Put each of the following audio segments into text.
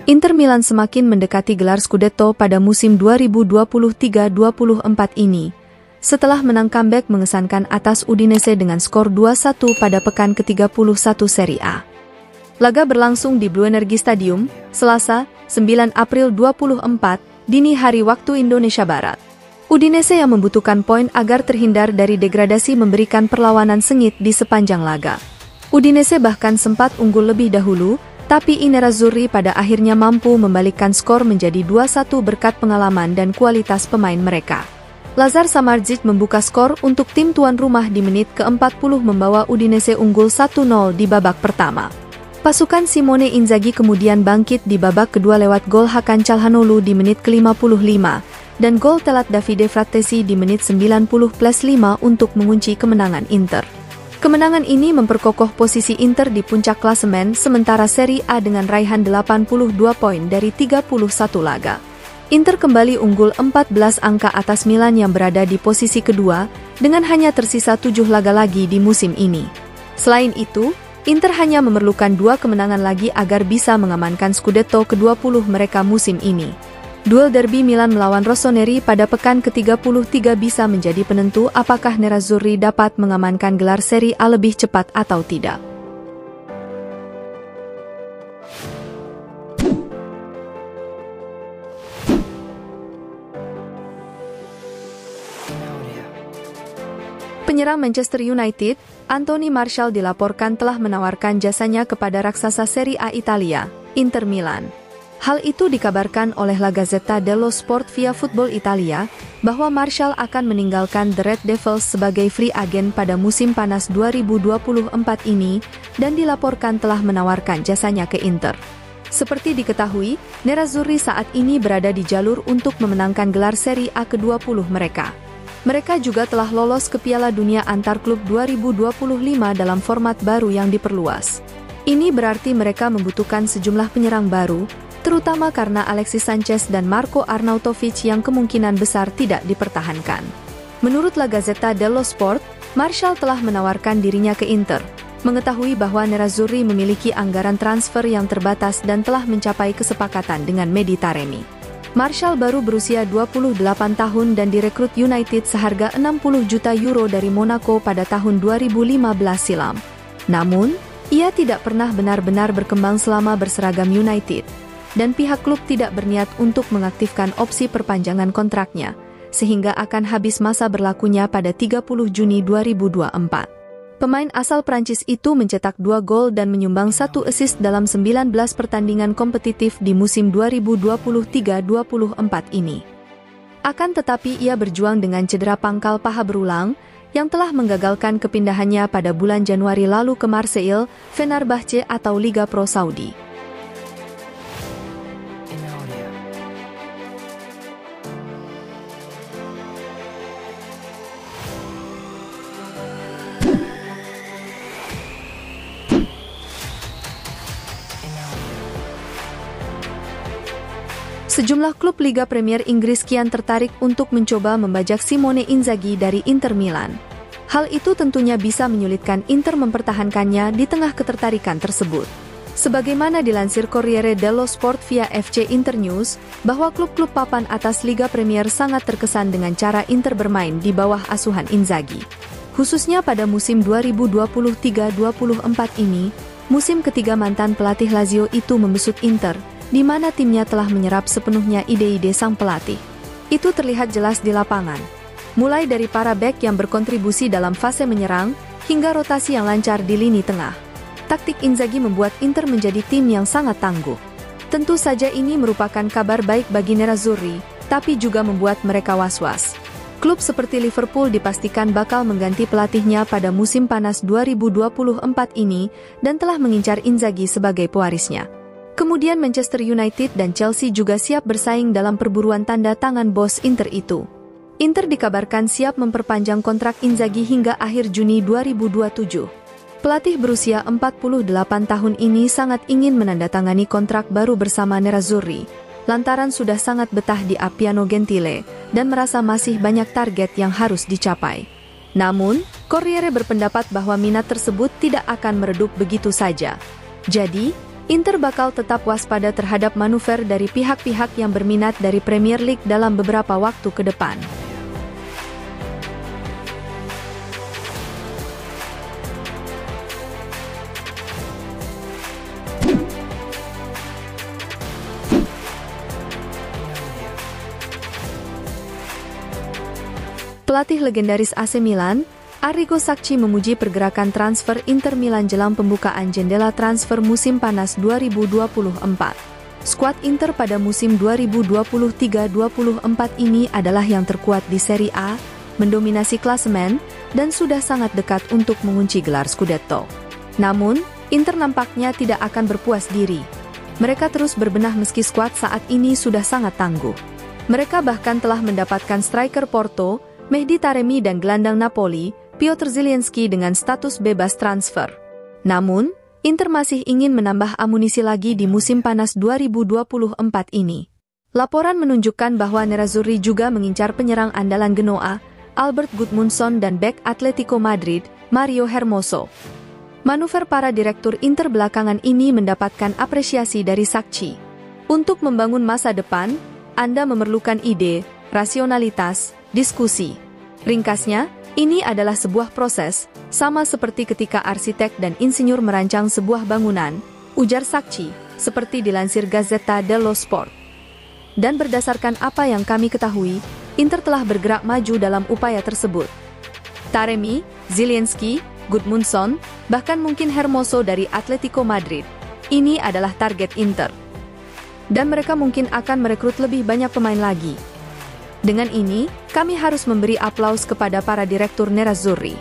Inter Milan semakin mendekati gelar Scudetto pada musim 2023-24 ini, setelah menang comeback mengesankan atas Udinese dengan skor 2-1 pada pekan ke-31 Serie A. Laga berlangsung di Blue Energy Stadium, Selasa, 9 April 24, dini hari waktu Indonesia Barat. Udinese yang membutuhkan poin agar terhindar dari degradasi memberikan perlawanan sengit di sepanjang laga. Udinese bahkan sempat unggul lebih dahulu, tapi I Nerazzurri pada akhirnya mampu membalikkan skor menjadi 2-1 berkat pengalaman dan kualitas pemain mereka. Lazar Samardzic membuka skor untuk tim tuan rumah di menit ke-40 membawa Udinese unggul 1-0 di babak pertama. Pasukan Simone Inzaghi kemudian bangkit di babak kedua lewat gol Hakan Calhanoglu di menit ke-55 dan gol telat Davide Frattesi di menit 90+5 untuk mengunci kemenangan Inter. Kemenangan ini memperkokoh posisi Inter di puncak klasemen sementara Serie A dengan raihan 82 poin dari 31 laga. Inter kembali unggul 14 angka atas Milan yang berada di posisi kedua dengan hanya tersisa 7 laga lagi di musim ini. Selain itu, Inter hanya memerlukan 2 kemenangan lagi agar bisa mengamankan Scudetto ke-20 mereka musim ini. Duel derby Milan melawan Rossoneri pada pekan ke-33 bisa menjadi penentu apakah Nerazzurri dapat mengamankan gelar Serie A lebih cepat atau tidak. Penyerang Manchester United, Anthony Martial dilaporkan telah menawarkan jasanya kepada raksasa Serie A Italia, Inter Milan. Hal itu dikabarkan oleh La Gazzetta dello Sport via Football Italia, bahwa Martial akan meninggalkan The Red Devils sebagai free agent pada musim panas 2024 ini, dan dilaporkan telah menawarkan jasanya ke Inter. Seperti diketahui, Nerazzurri saat ini berada di jalur untuk memenangkan gelar Serie A ke-20 mereka. Mereka juga telah lolos ke Piala Dunia Antar Klub 2025 dalam format baru yang diperluas. Ini berarti mereka membutuhkan sejumlah penyerang baru, terutama karena Alexis Sanchez dan Marco Arnautovic yang kemungkinan besar tidak dipertahankan. Menurut La Gazzetta dello Sport, Martial telah menawarkan dirinya ke Inter, mengetahui bahwa Nerazzurri memiliki anggaran transfer yang terbatas dan telah mencapai kesepakatan dengan Mehdi Taremi. Martial baru berusia 28 tahun dan direkrut United seharga 60 juta euro dari Monaco pada tahun 2015 silam. Namun, ia tidak pernah benar-benar berkembang selama berseragam United, dan pihak klub tidak berniat untuk mengaktifkan opsi perpanjangan kontraknya, sehingga akan habis masa berlakunya pada 30 Juni 2024. Pemain asal Prancis itu mencetak 2 gol dan menyumbang 1 assist dalam 19 pertandingan kompetitif di musim 2023-24 ini. Akan tetapi ia berjuang dengan cedera pangkal paha berulang, yang telah menggagalkan kepindahannya pada bulan Januari lalu ke Marseille, Fenerbahce atau Liga Pro Saudi. Sejumlah klub Liga Premier Inggris kian tertarik untuk mencoba membajak Simone Inzaghi dari Inter Milan. Hal itu tentunya bisa menyulitkan Inter mempertahankannya di tengah ketertarikan tersebut. Sebagaimana dilansir Corriere dello Sport via FC Internews, bahwa klub-klub papan atas Liga Premier sangat terkesan dengan cara Inter bermain di bawah asuhan Inzaghi. Khususnya pada musim 2023-24 ini, musim ketiga mantan pelatih Lazio itu membesut Inter, di mana timnya telah menyerap sepenuhnya ide-ide sang pelatih. Itu terlihat jelas di lapangan. Mulai dari para bek yang berkontribusi dalam fase menyerang, hingga rotasi yang lancar di lini tengah. Taktik Inzaghi membuat Inter menjadi tim yang sangat tangguh. Tentu saja ini merupakan kabar baik bagi Nerazzurri, tapi juga membuat mereka was-was. Klub seperti Liverpool dipastikan bakal mengganti pelatihnya pada musim panas 2024 ini, dan telah mengincar Inzaghi sebagai pewarisnya. Kemudian Manchester United dan Chelsea juga siap bersaing dalam perburuan tanda tangan bos Inter itu. Inter dikabarkan siap memperpanjang kontrak Inzaghi hingga akhir Juni 2027. Pelatih berusia 48 tahun ini sangat ingin menandatangani kontrak baru bersama Nerazzurri, lantaran sudah sangat betah di Appiano Gentile, dan merasa masih banyak target yang harus dicapai. Namun, Corriere berpendapat bahwa minat tersebut tidak akan meredup begitu saja. Jadi, Inter bakal tetap waspada terhadap manuver dari pihak-pihak yang berminat dari Premier League dalam beberapa waktu ke depan. Pelatih legendaris AC Milan, Arrigo Sacchi memuji pergerakan transfer Inter Milan jelang pembukaan jendela transfer musim panas 2024. Skuad Inter pada musim 2023-24 ini adalah yang terkuat di Serie A, mendominasi klasemen, dan sudah sangat dekat untuk mengunci gelar Scudetto. Namun, Inter nampaknya tidak akan berpuas diri. Mereka terus berbenah meski skuad saat ini sudah sangat tangguh. Mereka bahkan telah mendapatkan striker Porto, Mehdi Taremi dan gelandang Napoli, Piotr Zielinski dengan status bebas transfer. Namun, Inter masih ingin menambah amunisi lagi di musim panas 2024 ini. Laporan menunjukkan bahwa Nerazzurri juga mengincar penyerang andalan Genoa, Albert Gudmundsson dan bek Atletico Madrid, Mario Hermoso. Manuver para direktur Inter belakangan ini mendapatkan apresiasi dari Sacchi. Untuk membangun masa depan, Anda memerlukan ide, rasionalitas, diskusi. Ringkasnya, ini adalah sebuah proses, sama seperti ketika arsitek dan insinyur merancang sebuah bangunan, ujar Sacchi, seperti dilansir Gazzetta dello Sport. Dan berdasarkan apa yang kami ketahui, Inter telah bergerak maju dalam upaya tersebut. Taremi, Zielinski, Gudmundsson, bahkan mungkin Hermoso dari Atletico Madrid. Ini adalah target Inter. Dan mereka mungkin akan merekrut lebih banyak pemain lagi. Dengan ini, kami harus memberi aplaus kepada para direktur Nerazzurri.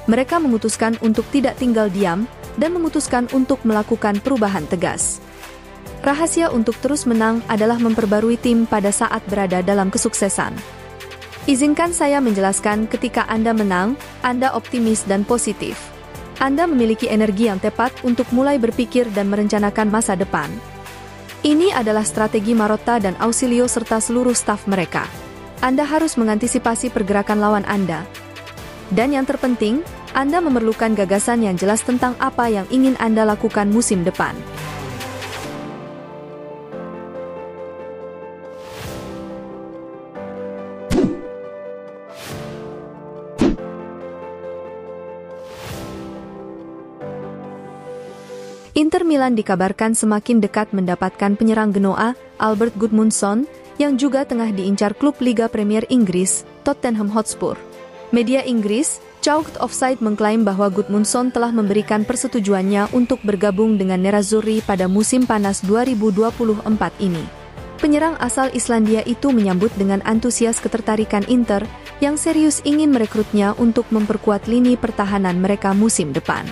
Mereka memutuskan untuk tidak tinggal diam, dan memutuskan untuk melakukan perubahan tegas. Rahasia untuk terus menang adalah memperbarui tim pada saat berada dalam kesuksesan. Izinkan saya menjelaskan, ketika Anda menang, Anda optimis dan positif. Anda memiliki energi yang tepat untuk mulai berpikir dan merencanakan masa depan. Ini adalah strategi Marotta dan Ausilio serta seluruh staf mereka. Anda harus mengantisipasi pergerakan lawan Anda. Dan yang terpenting, Anda memerlukan gagasan yang jelas tentang apa yang ingin Anda lakukan musim depan. Inter Milan dikabarkan semakin dekat mendapatkan penyerang Genoa, Albert Gudmundsson, yang juga tengah diincar klub Liga Premier Inggris, Tottenham Hotspur. Media Inggris, Chalked Offside mengklaim bahwa Gudmundsson telah memberikan persetujuannya untuk bergabung dengan Nerazzurri pada musim panas 2024 ini. Penyerang asal Islandia itu menyambut dengan antusias ketertarikan Inter, yang serius ingin merekrutnya untuk memperkuat lini pertahanan mereka musim depan.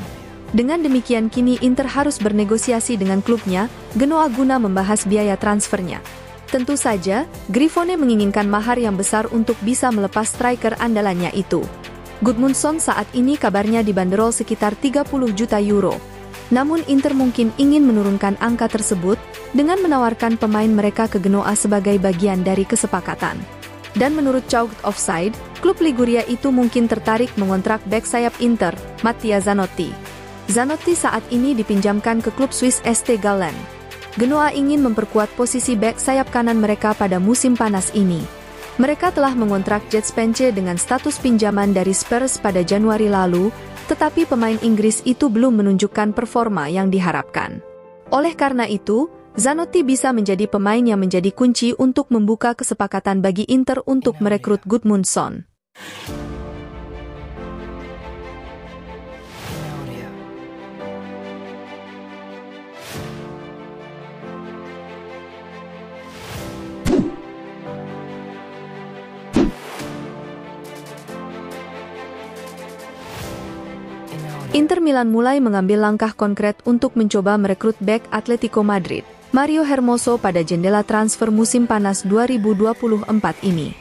Dengan demikian kini Inter harus bernegosiasi dengan klubnya, Genoa guna membahas biaya transfernya. Tentu saja, Grifone menginginkan mahar yang besar untuk bisa melepas striker andalannya itu. Gudmundsson saat ini kabarnya dibanderol sekitar 30 juta euro. Namun Inter mungkin ingin menurunkan angka tersebut dengan menawarkan pemain mereka ke Genoa sebagai bagian dari kesepakatan. Dan menurut Chalked Offside, klub Liguria itu mungkin tertarik mengontrak bek sayap Inter, Mattia Zanotti. Zanotti saat ini dipinjamkan ke klub Swiss ST Gallen. Genoa ingin memperkuat posisi bek sayap kanan mereka pada musim panas ini. Mereka telah mengontrak Jed Spence dengan status pinjaman dari Spurs pada Januari lalu, tetapi pemain Inggris itu belum menunjukkan performa yang diharapkan. Oleh karena itu, Zanotti bisa menjadi pemain yang menjadi kunci untuk membuka kesepakatan bagi Inter untuk merekrut Gudmundsson. Inter Milan mulai mengambil langkah konkret untuk mencoba merekrut bek Atletico Madrid, Mario Hermoso pada jendela transfer musim panas 2024 ini.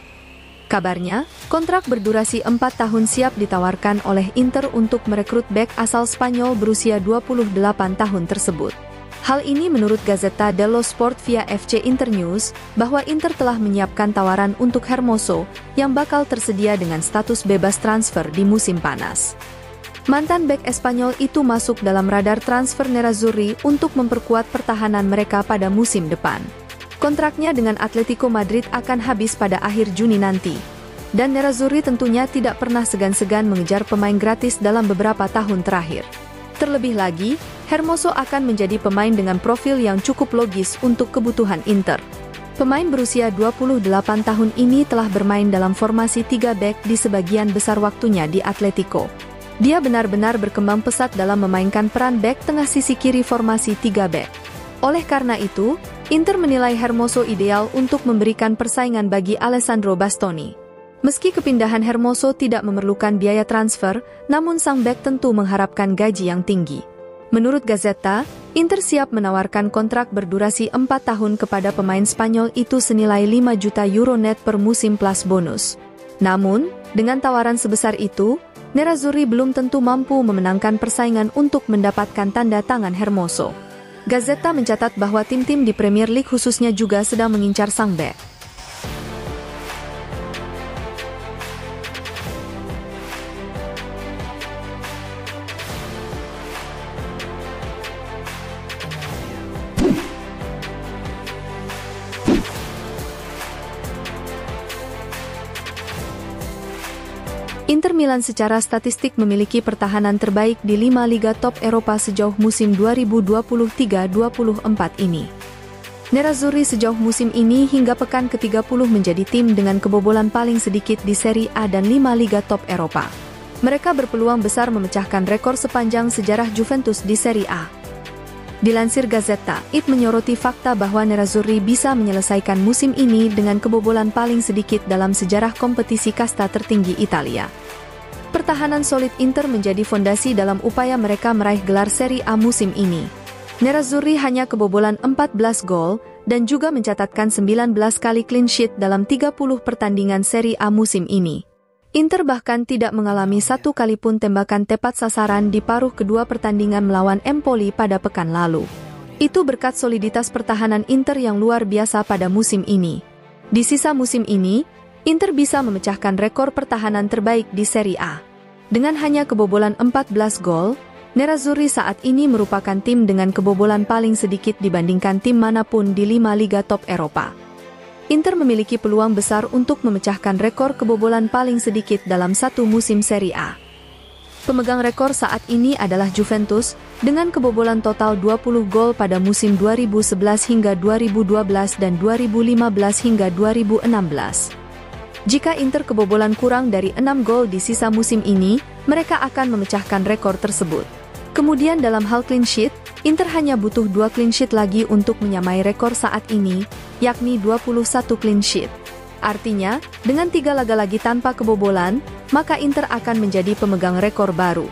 Kabarnya, kontrak berdurasi 4 tahun siap ditawarkan oleh Inter untuk merekrut bek asal Spanyol berusia 28 tahun tersebut. Hal ini menurut Gazzetta dello Sport via FC Internews, bahwa Inter telah menyiapkan tawaran untuk Hermoso, yang bakal tersedia dengan status bebas transfer di musim panas. Mantan bek Espanyol itu masuk dalam radar transfer Nerazzurri untuk memperkuat pertahanan mereka pada musim depan. Kontraknya dengan Atletico Madrid akan habis pada akhir Juni nanti. Dan Nerazzurri tentunya tidak pernah segan-segan mengejar pemain gratis dalam beberapa tahun terakhir. Terlebih lagi, Hermoso akan menjadi pemain dengan profil yang cukup logis untuk kebutuhan Inter. Pemain berusia 28 tahun ini telah bermain dalam formasi 3 bek di sebagian besar waktunya di Atletico. Dia benar-benar berkembang pesat dalam memainkan peran bek tengah sisi kiri formasi 3 bek. Oleh karena itu, Inter menilai Hermoso ideal untuk memberikan persaingan bagi Alessandro Bastoni. Meski kepindahan Hermoso tidak memerlukan biaya transfer, namun sang bek tentu mengharapkan gaji yang tinggi. Menurut Gazzetta, Inter siap menawarkan kontrak berdurasi 4 tahun kepada pemain Spanyol itu senilai 5 juta euro net per musim plus bonus. Namun, dengan tawaran sebesar itu, Nerazzurri belum tentu mampu memenangkan persaingan untuk mendapatkan tanda tangan Hermoso. Gazzetta mencatat bahwa tim-tim di Premier League khususnya juga sedang mengincar sang bek. Inter Milan secara statistik memiliki pertahanan terbaik di 5 liga top Eropa sejauh musim 2023-24 ini. Nerazzurri sejauh musim ini hingga pekan ke-30 menjadi tim dengan kebobolan paling sedikit di Serie A dan 5 liga top Eropa. Mereka berpeluang besar memecahkan rekor sepanjang sejarah Juventus di Serie A. Dilansir Gazzetta, IT menyoroti fakta bahwa Nerazzurri bisa menyelesaikan musim ini dengan kebobolan paling sedikit dalam sejarah kompetisi kasta tertinggi Italia. Pertahanan solid Inter menjadi fondasi dalam upaya mereka meraih gelar Serie A musim ini. Nerazzurri hanya kebobolan 14 gol dan juga mencatatkan 19 kali clean sheet dalam 30 pertandingan Serie A musim ini. Inter bahkan tidak mengalami satu kali pun tembakan tepat sasaran di paruh kedua pertandingan melawan Empoli pada pekan lalu. Itu berkat soliditas pertahanan Inter yang luar biasa pada musim ini. Di sisa musim ini, Inter bisa memecahkan rekor pertahanan terbaik di Serie A. Dengan hanya kebobolan 14 gol, Nerazzurri saat ini merupakan tim dengan kebobolan paling sedikit dibandingkan tim manapun di 5 liga top Eropa. Inter memiliki peluang besar untuk memecahkan rekor kebobolan paling sedikit dalam satu musim Serie A. Pemegang rekor saat ini adalah Juventus, dengan kebobolan total 20 gol pada musim 2011 hingga 2012 dan 2015 hingga 2016. Jika Inter kebobolan kurang dari 6 gol di sisa musim ini, mereka akan memecahkan rekor tersebut. Kemudian dalam hal clean sheet, Inter hanya butuh 2 clean sheet lagi untuk menyamai rekor saat ini, yakni 21 clean sheet. Artinya, dengan 3 laga lagi tanpa kebobolan, maka Inter akan menjadi pemegang rekor baru.